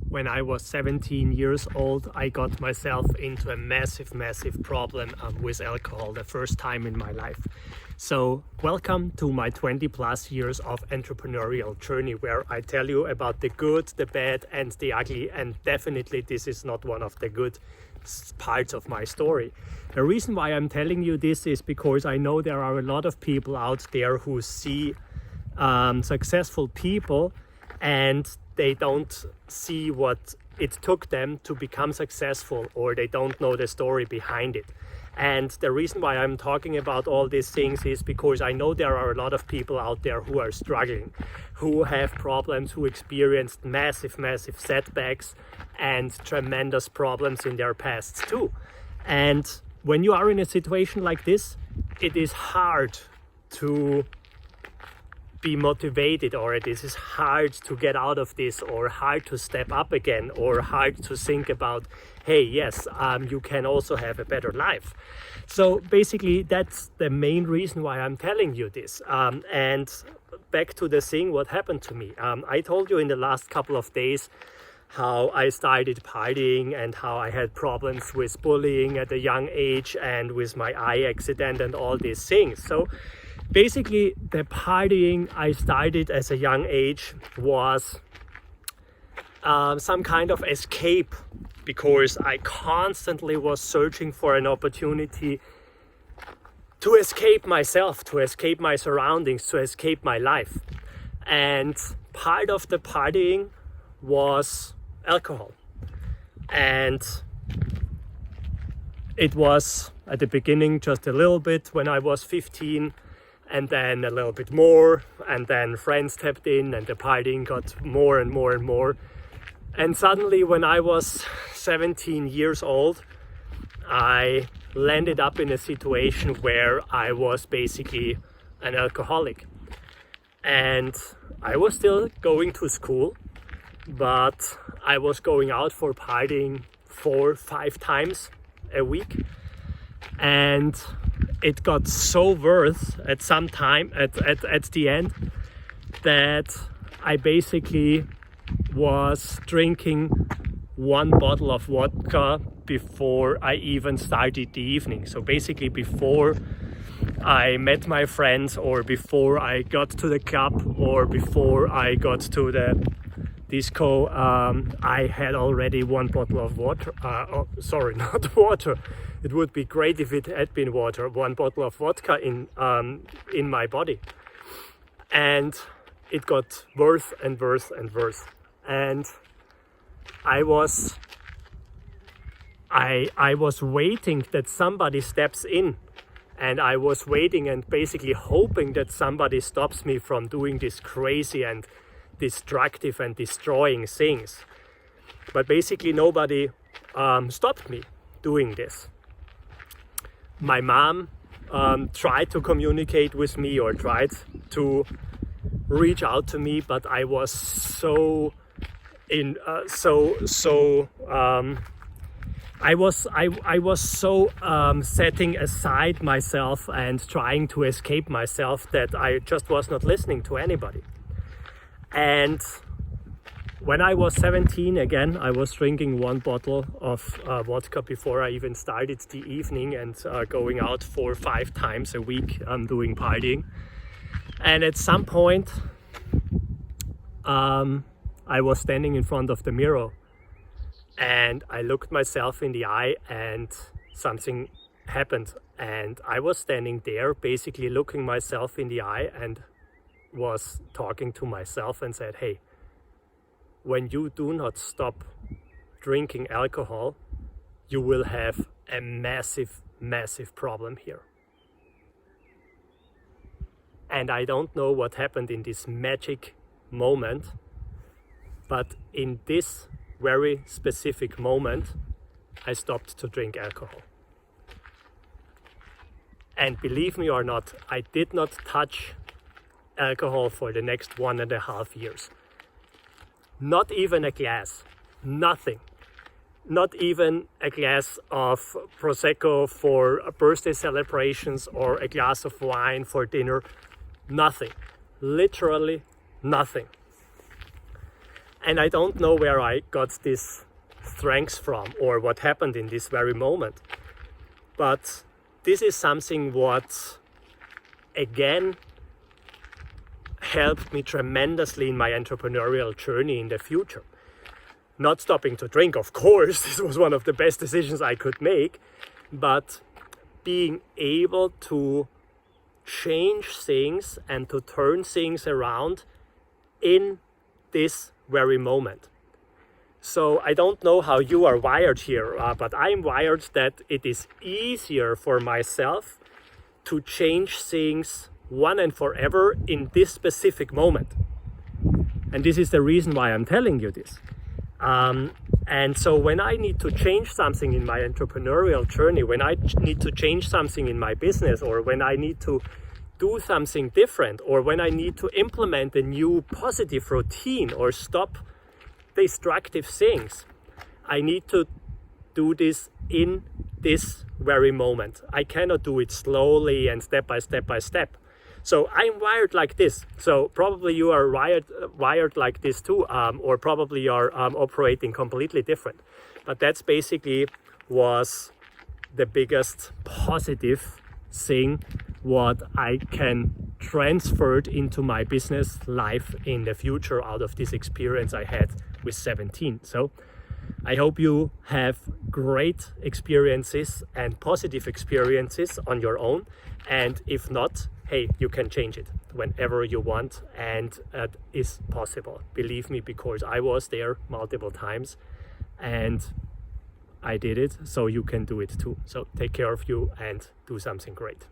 When I was 17 years old, I got myself into a massive problem with alcohol, the first time in my life. So welcome to my 20 plus years of entrepreneurial journey, where I tell you about the good, the bad and the ugly, and definitely this is not one of the good parts of my story. The reason why I'm telling you this is because I know there are a lot of people out there who see successful people and they don't see what it took them to become successful, or they don't know the story behind it. And the reason why I'm talking about all these things is because I know there are a lot of people out there who are struggling, who have problems, who experienced massive setbacks and tremendous problems in their pasts too. And when you are in a situation like this, it is hard to be motivated, or it is hard to get out of this, or hard to step up again, or hard to think about, hey, yes, you can also have a better life. So basically that's the main reason why I'm telling you this. And back to the thing, what happened to me. I told you in the last couple of days how I started partying and how I had problems with bullying at a young age and with my eye accident and all these things. So basically, the partying I started as a young age was some kind of escape, because I constantly was searching for an opportunity to escape myself, to escape my surroundings, to escape my life. And part of the partying was alcohol. And it was at the beginning just a little bit when I was 15, and then a little bit more, and then friends stepped in and the partying got more and more. And suddenly when I was 17 years old, I landed up in a situation where I was basically an alcoholic. And I was still going to school, but I was going out for partying 4-5 times a week. And it got so worse at some time at the end that I basically was drinking one bottle of vodka before I even started the evening. So basically before I met my friends, or before I got to the club, or before I got to the disco, I had already one bottle of water. Sorry, not water. It would be great if it had been water. One bottle of vodka in my body, and it got worse and worse. And I was waiting that somebody steps in, and I was waiting and basically hoping that somebody stops me from doing this crazy and destructive and destroying things. But basically nobody stopped me doing this. My mom tried to communicate with me, or tried to reach out to me, but I was I was so setting aside myself and trying to escape myself that I just was not listening to anybody. And when I was 17, again, I was drinking one bottle of vodka before I even started the evening, and going out 4-5 times a week doing partying. And at some point, I was standing in front of the mirror, and I looked myself in the eye, and something happened. And I was standing there basically looking myself in the eye and was talking to myself and said, hey, when you do not stop drinking alcohol, you will have a massive problem here. And I don't know what happened in this magic moment, but in this very specific moment, I stopped to drink alcohol. And believe me or not, I did not touch alcohol for the next 1.5 years. Not even a glass, nothing. Not even a glass of Prosecco for birthday celebrations, or a glass of wine for dinner, nothing. Literally nothing. And I don't know where I got this strength from or what happened in this very moment. But this is something what, again, helped me tremendously in my entrepreneurial journey in the future. Not stopping to drink, of course, this was one of the best decisions I could make, but being able to change things and to turn things around in this very moment. So I don't know how you are wired here, but I'm wired that it is easier for myself to change things one and forever in this specific moment. And this is the reason why I'm telling you this. And so when I need to change something in my entrepreneurial journey, when I need to change something in my business, or when I need to do something different, or when I need to implement a new positive routine or stop destructive things, I need to do this in this very moment. I cannot do it slowly and step by step by step. So I'm wired like this. So probably you are wired like this too, or probably you are operating completely different. But that's basically was the biggest positive thing what I can transfer into my business life in the future out of this experience I had with 17. So I hope you have great experiences and positive experiences on your own. And if not, hey, you can change it whenever you want, and it is possible. Believe me, because I was there multiple times and I did it, so you can do it too. So take care of you and do something great.